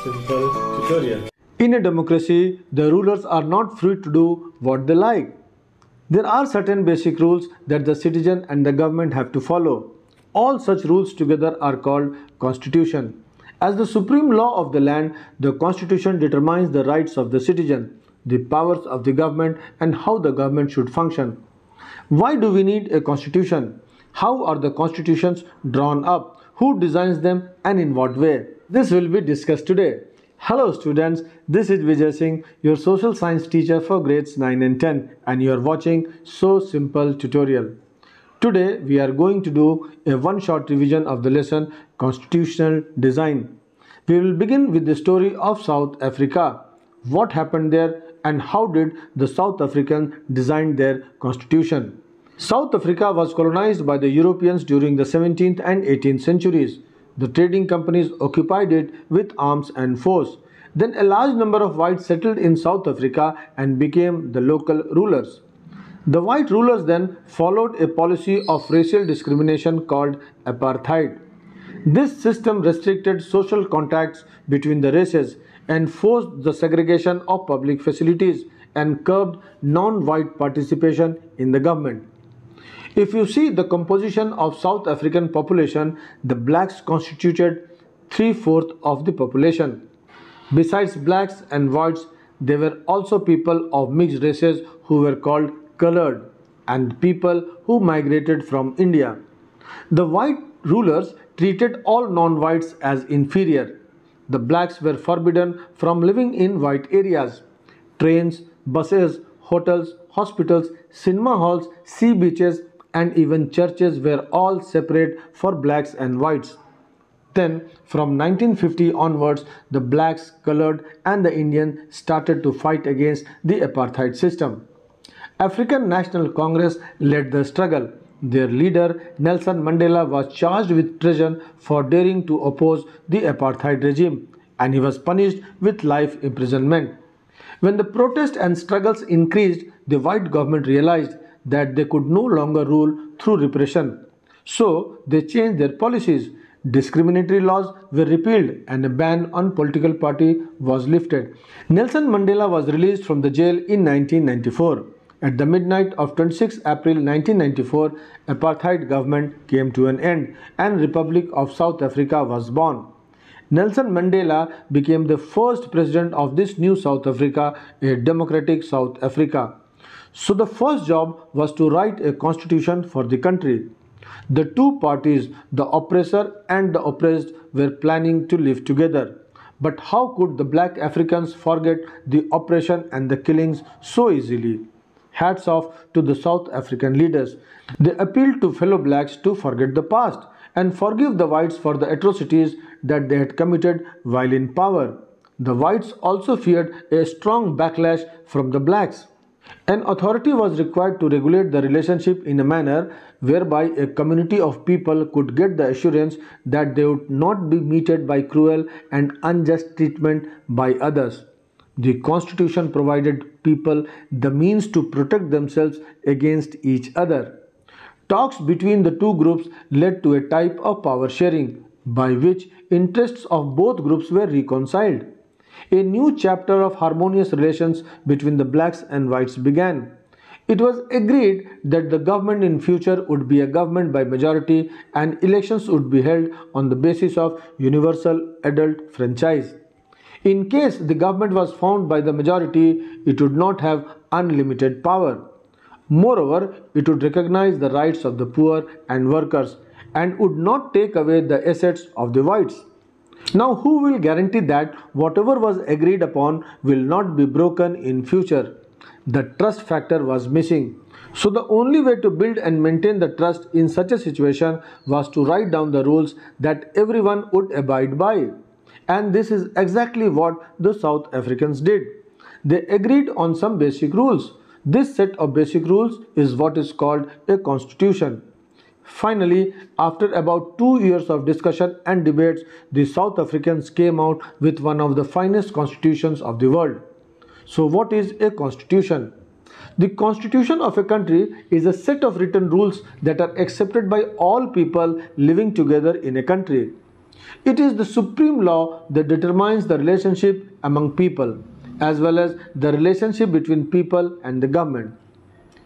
simple tutorial. In a democracy, the rulers are not free to do what they like. There are certain basic rules that the citizen and the government have to follow. All such rules together are called constitution. As the supreme law of the land, the constitution determines the rights of the citizen, the powers of the government, and how the government should function. Why do we need a constitution? How are the constitutions drawn up? Who designs them and in what way? This will be discussed today. Hello students, this is Vijay Singh, your social science teacher for grades 9 and 10, and you are watching So Simple Tutorial. Today we are going to do a one-shot revision of the lesson Constitutional Design. We will begin with the story of South Africa. What happened there and how did the South Africans design their constitution? South Africa was colonized by the Europeans during the 17th and 18th centuries. The trading companies occupied it with arms and force. Then a large number of whites settled in South Africa and became the local rulers. The white rulers then followed a policy of racial discrimination called apartheid. This system restricted social contacts between the races, enforced the segregation of public facilities, and curbed non-white participation in the government. If you see the composition of South African population, the blacks constituted 3/4 of the population. Besides blacks and whites, there were also people of mixed races who were called colored and people who migrated from India. The white rulers treated all non-whites as inferior. The blacks were forbidden from living in white areas. Trains, buses, hotels, hospitals, cinema halls, sea beaches, and even churches were all separate for blacks and whites. Then, from 1950 onwards, the blacks, colored, and the Indian started to fight against the apartheid system. African National Congress led the struggle. Their leader, Nelson Mandela, was charged with treason for daring to oppose the apartheid regime, and he was punished with life imprisonment. When the protests and struggles increased, the white government realized that they could no longer rule through repression. So they changed their policies. Discriminatory laws were repealed and a ban on political party was lifted. Nelson Mandela was released from the jail in 1994. At the midnight of 26 April 1994, apartheid government came to an end and Republic of South Africa was born. Nelson Mandela became the first president of this new South Africa, a democratic South Africa. So the first job was to write a constitution for the country. The two parties, the oppressor and the oppressed, were planning to live together. But how could the black Africans forget the oppression and the killings so easily? Hats off to the South African leaders. They appealed to fellow blacks to forget the past and forgive the whites for the atrocities that they had committed while in power. The whites also feared a strong backlash from the blacks. An authority was required to regulate the relationship in a manner whereby a community of people could get the assurance that they would not be meted by cruel and unjust treatment by others. The constitution provided people the means to protect themselves against each other. Talks between the two groups led to a type of power sharing by which interests of both groups were reconciled. A new chapter of harmonious relations between the blacks and whites began. It was agreed that the government in future would be a government by majority and elections would be held on the basis of universal adult franchise. In case the government was formed by the majority, it would not have unlimited power. Moreover, it would recognize the rights of the poor and workers and would not take away the assets of the whites. Now, who will guarantee that whatever was agreed upon will not be broken in future? The trust factor was missing. So the only way to build and maintain the trust in such a situation was to write down the rules that everyone would abide by. And this is exactly what the South Africans did. They agreed on some basic rules. This set of basic rules is what is called a constitution. Finally, after about 2 years of discussion and debates, the South Africans came out with one of the finest constitutions of the world. So what is a constitution? The constitution of a country is a set of written rules that are accepted by all people living together in a country. It is the supreme law that determines the relationship among people as well as the relationship between people and the government.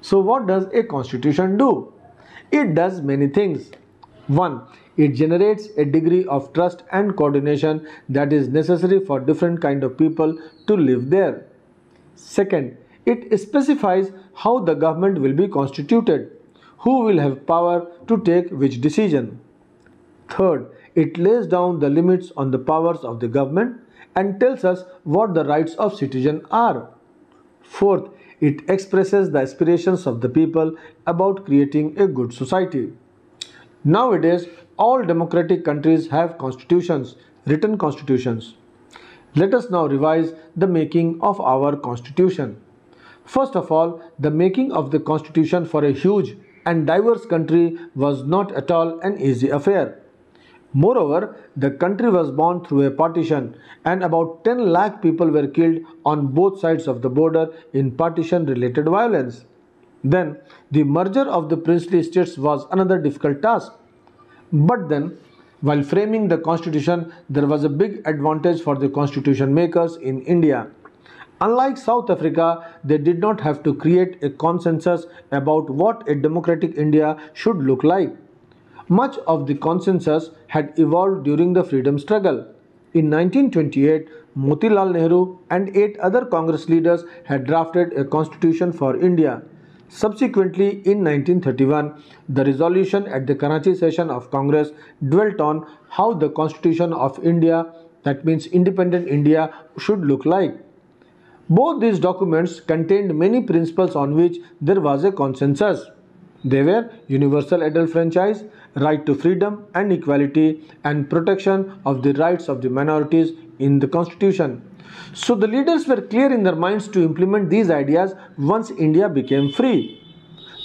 So what does a constitution do? It does many things. 1. It generates a degree of trust and coordination that is necessary for different kind of people to live there. Second, it specifies how the government will be constituted, who will have power to take which decision. Third, it lays down the limits on the powers of the government and tells us what the rights of citizens are. Fourth, it expresses the aspirations of the people about creating a good society. Nowadays, all democratic countries have constitutions, written constitutions. Let us now revise the making of our constitution. First of all, the making of the constitution for a huge and diverse country was not at all an easy affair. Moreover, the country was born through a partition and about 10 lakh people were killed on both sides of the border in partition related violence. Then, the merger of the princely states was another difficult task. But then, while framing the constitution, there was a big advantage for the constitution makers in India. Unlike South Africa, they did not have to create a consensus about what a democratic India should look like. Much of the consensus had evolved during the freedom struggle. In 1928, Motilal Nehru and 8 other Congress leaders had drafted a constitution for India. Subsequently, in 1931, the resolution at the Karachi session of Congress dwelt on how the constitution of India, that means independent India, should look like. Both these documents contained many principles on which there was a consensus. They were universal adult franchise, right to freedom and equality, and protection of the rights of the minorities in the constitution. So the leaders were clear in their minds to implement these ideas once India became free.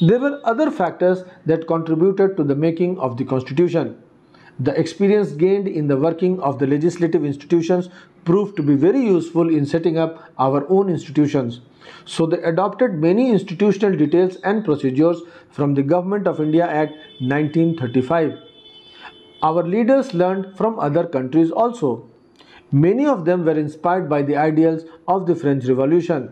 There were other factors that contributed to the making of the constitution. The experience gained in the working of the legislative institutions proved to be very useful in setting up our own institutions. So they adopted many institutional details and procedures from the Government of India Act 1935. Our leaders learned from other countries also. Many of them were inspired by the ideals of the French Revolution.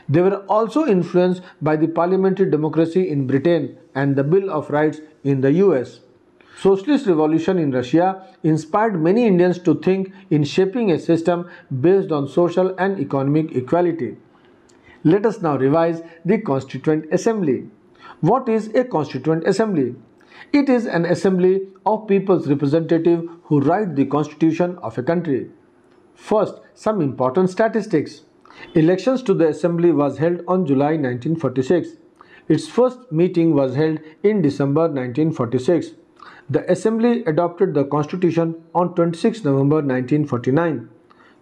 They were also influenced by the parliamentary democracy in Britain and the Bill of Rights in the US. Socialist revolution in Russia inspired many Indians to think in shaping a system based on social and economic equality. Let us now revise the Constituent Assembly. What is a Constituent Assembly? It is an assembly of people's representatives who write the constitution of a country. First, some important statistics. Elections to the assembly was held on July 1946. Its first meeting was held in December 1946. The assembly adopted the constitution on 26 November 1949.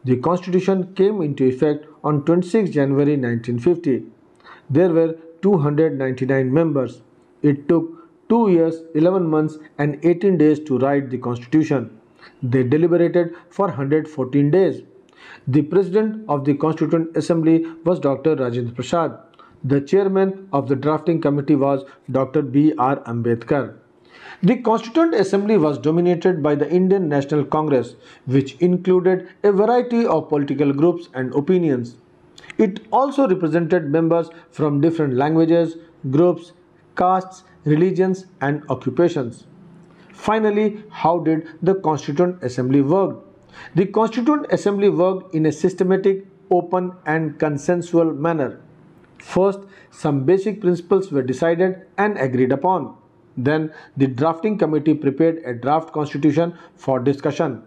The constitution came into effect on 26 January 1950. There were 299 members. It took 2 years, 11 months and 18 days to write the constitution. They deliberated for 114 days. The president of the Constituent Assembly was Dr. Rajendra Prasad. The chairman of the drafting committee was Dr. B.R. Ambedkar. The Constituent Assembly was dominated by the Indian National Congress, which included a variety of political groups and opinions. It also represented members from different languages, groups, castes, religions, and occupations. Finally, how did the Constituent Assembly work? The Constituent Assembly worked in a systematic, open, and consensual manner. First, some basic principles were decided and agreed upon. Then, the drafting committee prepared a draft constitution for discussion.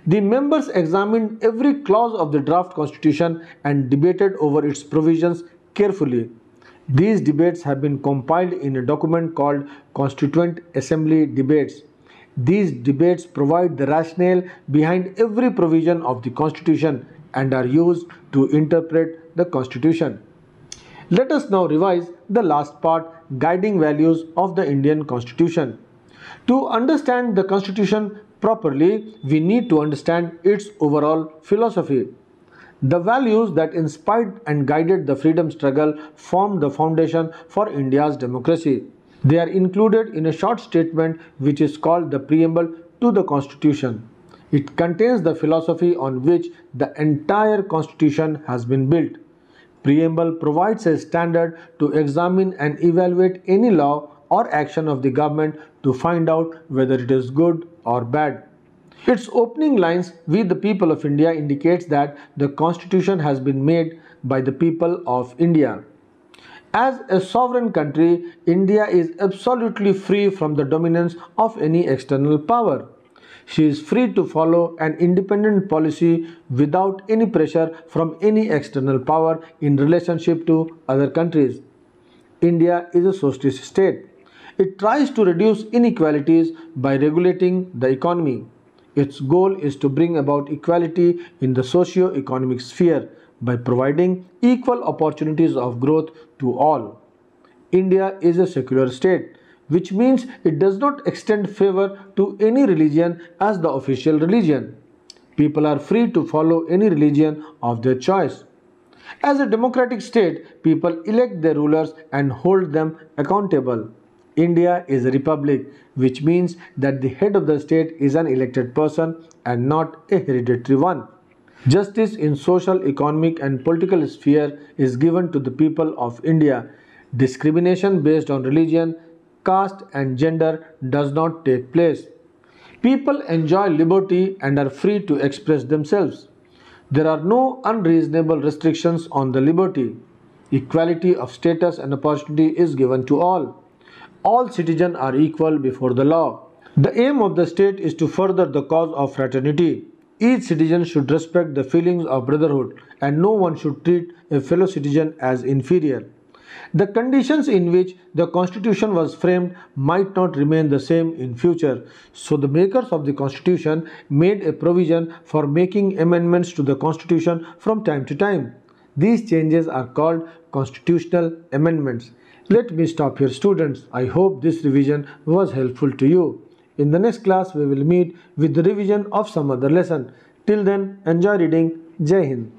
The members examined every clause of the draft constitution and debated over its provisions carefully. These debates have been compiled in a document called Constituent Assembly Debates. These debates provide the rationale behind every provision of the Constitution and are used to interpret the Constitution. Let us now revise the last part, guiding values of the Indian Constitution. To understand the Constitution properly, we need to understand its overall philosophy. The values that inspired and guided the freedom struggle formed the foundation for India's democracy. They are included in a short statement which is called the preamble to the Constitution. It contains the philosophy on which the entire constitution has been built. Preamble provides a standard to examine and evaluate any law or action of the government to find out whether it is good or bad. Its opening lines, "We the people of India," indicates that the constitution has been made by the people of India. As a sovereign country, India is absolutely free from the dominance of any external power. She is free to follow an independent policy without any pressure from any external power in relationship to other countries. India is a socialist state. It tries to reduce inequalities by regulating the economy. Its goal is to bring about equality in the socio-economic sphere by providing equal opportunities of growth to all. India is a secular state, which means it does not extend favor to any religion as the official religion. People are free to follow any religion of their choice. As a democratic state, people elect their rulers and hold them accountable. India is a republic, which means that the head of the state is an elected person and not a hereditary one. Justice in social, economic and political sphere is given to the people of India. Discrimination based on religion, caste and gender does not take place. People enjoy liberty and are free to express themselves. There are no unreasonable restrictions on the liberty. Equality of status and opportunity is given to all. All citizens are equal before the law. The aim of the state is to further the cause of fraternity. Each citizen should respect the feelings of brotherhood and no one should treat a fellow citizen as inferior. The conditions in which the constitution was framed might not remain the same in future, so the makers of the constitution made a provision for making amendments to the constitution from time to time. These changes are called constitutional amendments. Let me stop here, students. I hope this revision was helpful to you. In the next class, we will meet with the revision of some other lesson. Till then, enjoy reading. Jai Hind.